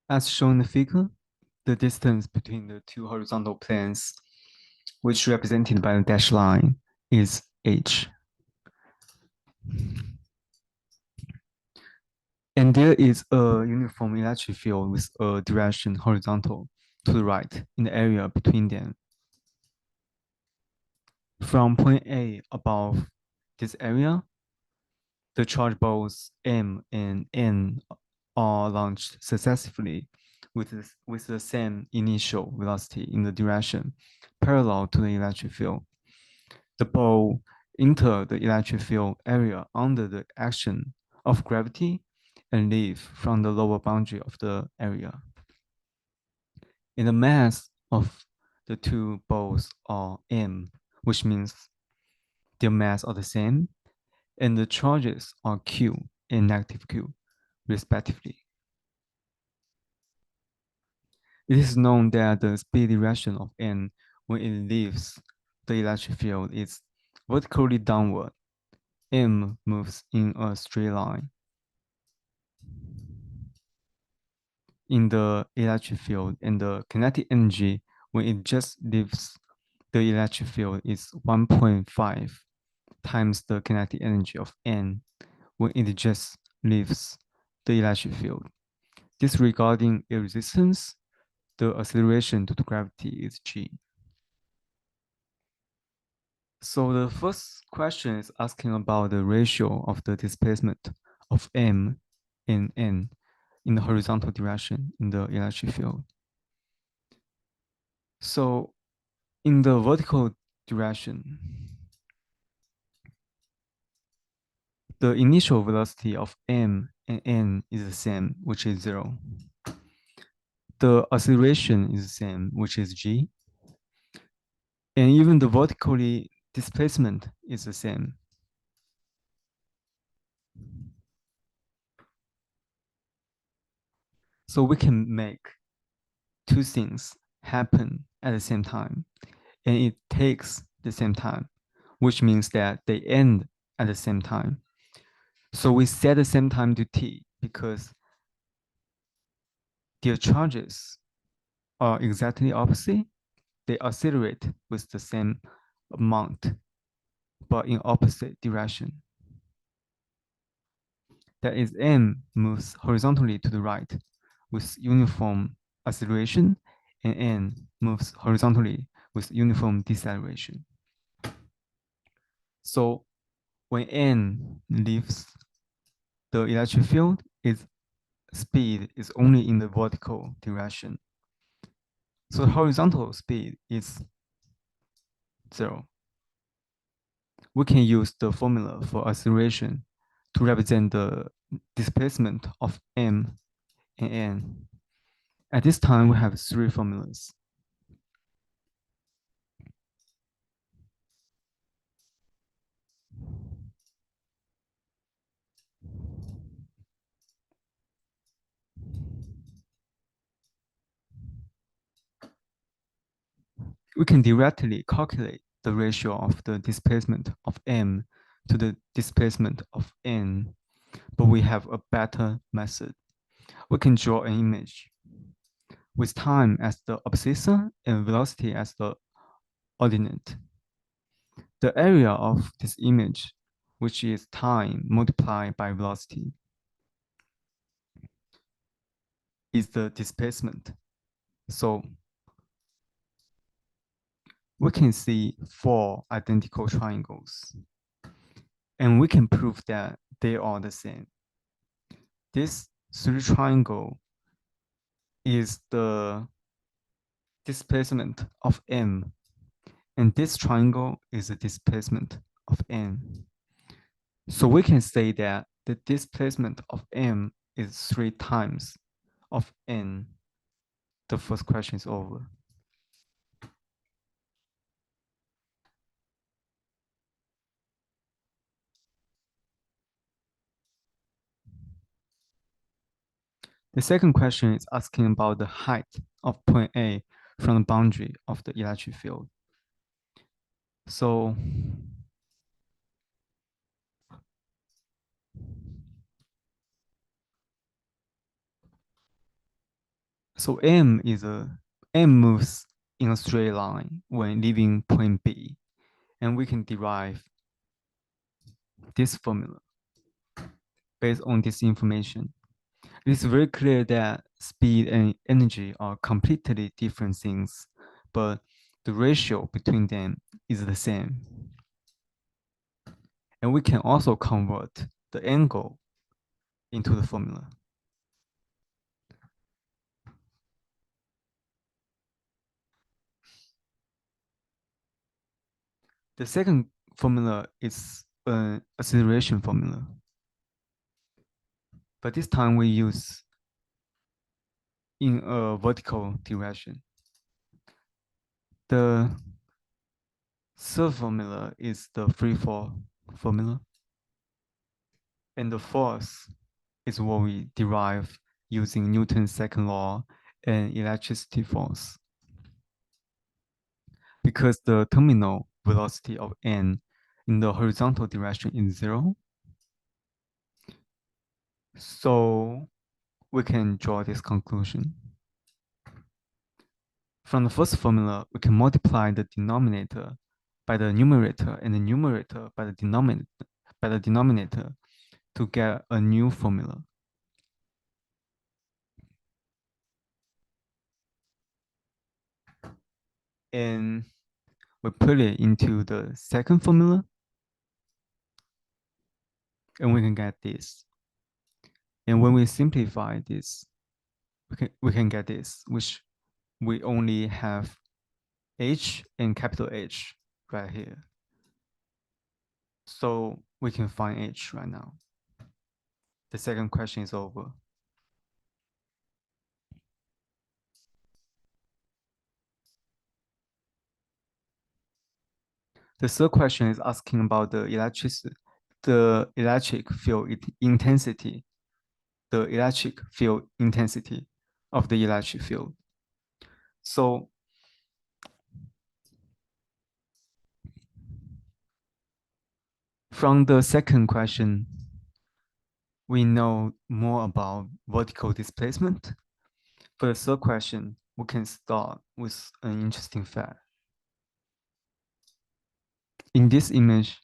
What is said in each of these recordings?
As shown in the figure, the distance between the two horizontal planes, which represented by the dashed line, is h. And there is a uniform electric field with a direction horizontal to the right in the area between them. From point A above this area, the charge balls M and N are launched successively with the same initial velocity in the direction parallel to the electric field. The ball enter the electric field area under the action of gravity and leave from the lower boundary of the area. And the mass of the two balls are M, which means their mass are the same, and the charges are Q and negative Q, respectively. It is known that the speed direction of N when it leaves the electric field is vertically downward. M moves in a straight line. In the electric field, and the kinetic energy when it just leaves the electric field is 1.5 times the kinetic energy of N when it just leaves the electric field. Disregarding a resistance, the acceleration due to gravity is g. So the first question is asking about the ratio of the displacement of M and N in the horizontal direction in the electric field. So in the vertical direction, the initial velocity of M and N is the same, which is 0. The acceleration is the same, which is g. And even the vertically displacement is the same. So we can make two things happen at the same time, and it takes the same time, which means that they end at the same time. So we set the same time to t because their charges are exactly opposite. They accelerate with the same amount, but in opposite direction. That is, m moves horizontally to the right with uniform acceleration, and n moves horizontally with uniform deceleration. So when n leaves the electric field, its speed is only in the vertical direction. So the horizontal speed is 0. We can use the formula for acceleration to represent the displacement of m and n. At this time, we have three formulas. We can directly calculate the ratio of the displacement of m to the displacement of n, but we have a better method. We can draw an image with time as the abscissa and velocity as the ordinate. The area of this image, which is time multiplied by velocity, is the displacement. So we can see four identical triangles, and we can prove that they are the same. This three triangle is the displacement of m, and this triangle is the displacement of n. So we can say that the displacement of m is 3 times of n. The first question is over. The second question is asking about the height of point A from the boundary of the electric field. So So M moves in a straight line when leaving point B, and we can derive this formula based on this information. It is very clear that speed and energy are completely different things, but the ratio between them is the same. And we can also convert the angle into the formula. The second formula is an acceleration formula, but this time we use in a vertical direction. The third formula is the free fall formula, and the fourth is what we derive using Newton's second law and electricity force. Because the terminal velocity of n in the horizontal direction is 0, so we can draw this conclusion. From the first formula, we can multiply the denominator by the numerator and the numerator by the denominator to get a new formula. And we put it into the second formula, and we can get this. And when we simplify this, we can get this, which we only have H and capital H right here. So we can find H right now. The second question is over. The third question is asking about the electric field intensity, the electric field intensity of the electric field. So from the second question, we know more about vertical displacement. For the third question, we can start with an interesting fact. In this image,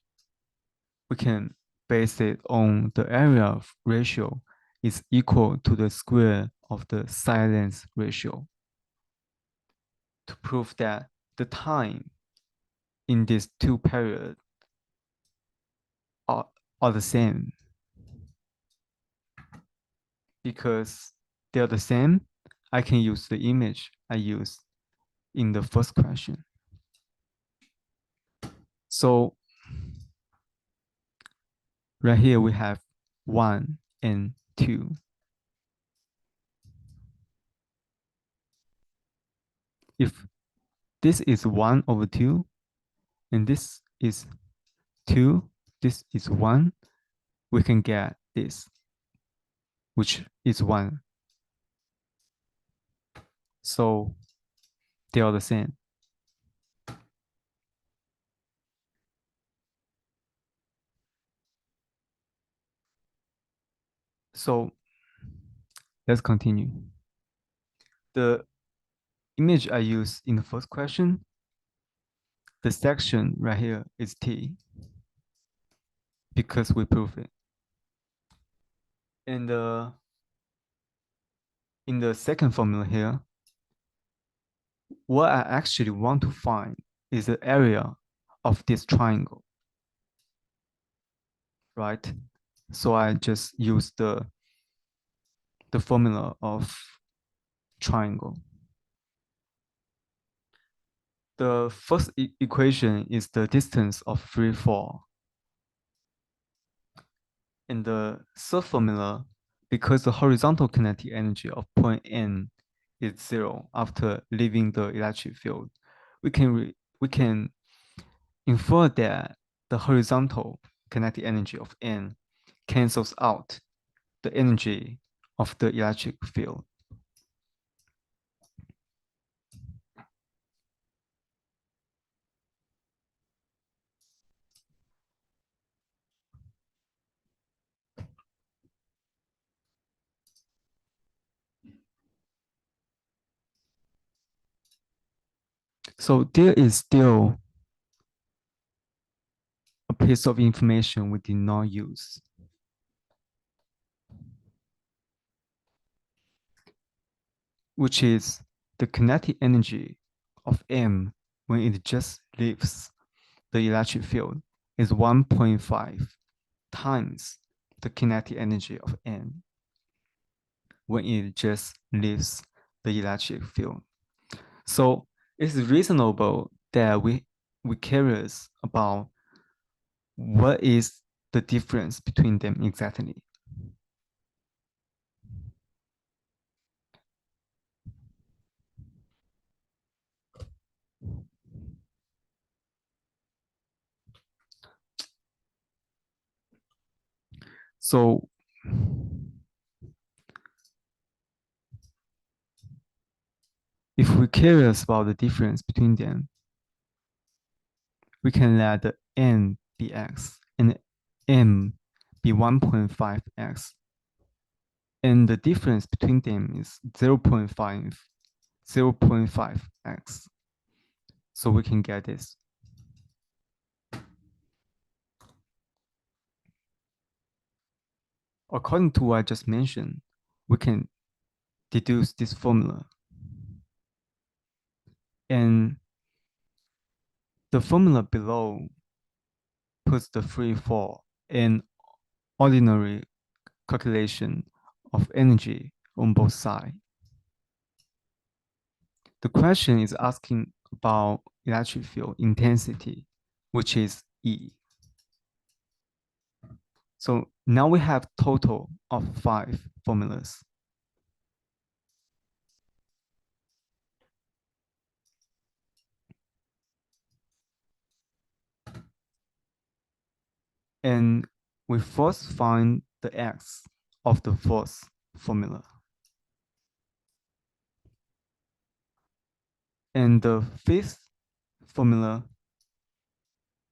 we can base it on the area of ratio is equal to the square of the side length ratio to prove that the time in these two periods are, are the same. Because they are the same, I can use the image I used in the first question. So right here we have 1 and 2. If this is 1 over 2 and this is 2, this is 1, we can get this, which is 1. So they are the same. So let's continue. The image I used in the first question, the section right here is T because we prove it. And in the second formula here, what I actually want to find is the area of this triangle, right? So I just use the formula of triangle. The first equation is the distance of free fall. In the third formula, because the horizontal kinetic energy of point N is 0 after leaving the electric field, we can infer that the horizontal kinetic energy of N cancels out the energy of the electric field. So there is still a piece of information we did not use. Which is the kinetic energy of M when it just leaves the electric field is 1.5 times the kinetic energy of N when it just leaves the electric field. So it's reasonable that we curious about what is the difference between them exactly. So if we're curious about the difference between them, we can let the N be X and M be 1.5X. And the difference between them is 0.5X. So we can get this. According to what I just mentioned, we can deduce this formula. And the formula below puts the free fall and ordinary calculation of energy on both sides. The question is asking about electric field intensity, which is E. So now we have total of 5 formulas. And we first find the X of the first formula. And the fifth formula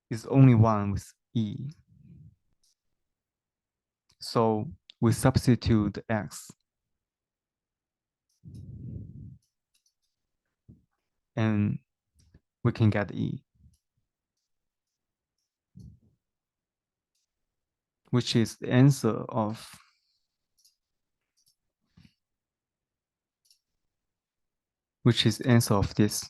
is only one with E. So we substitute the X and we can get E, which is the answer of this.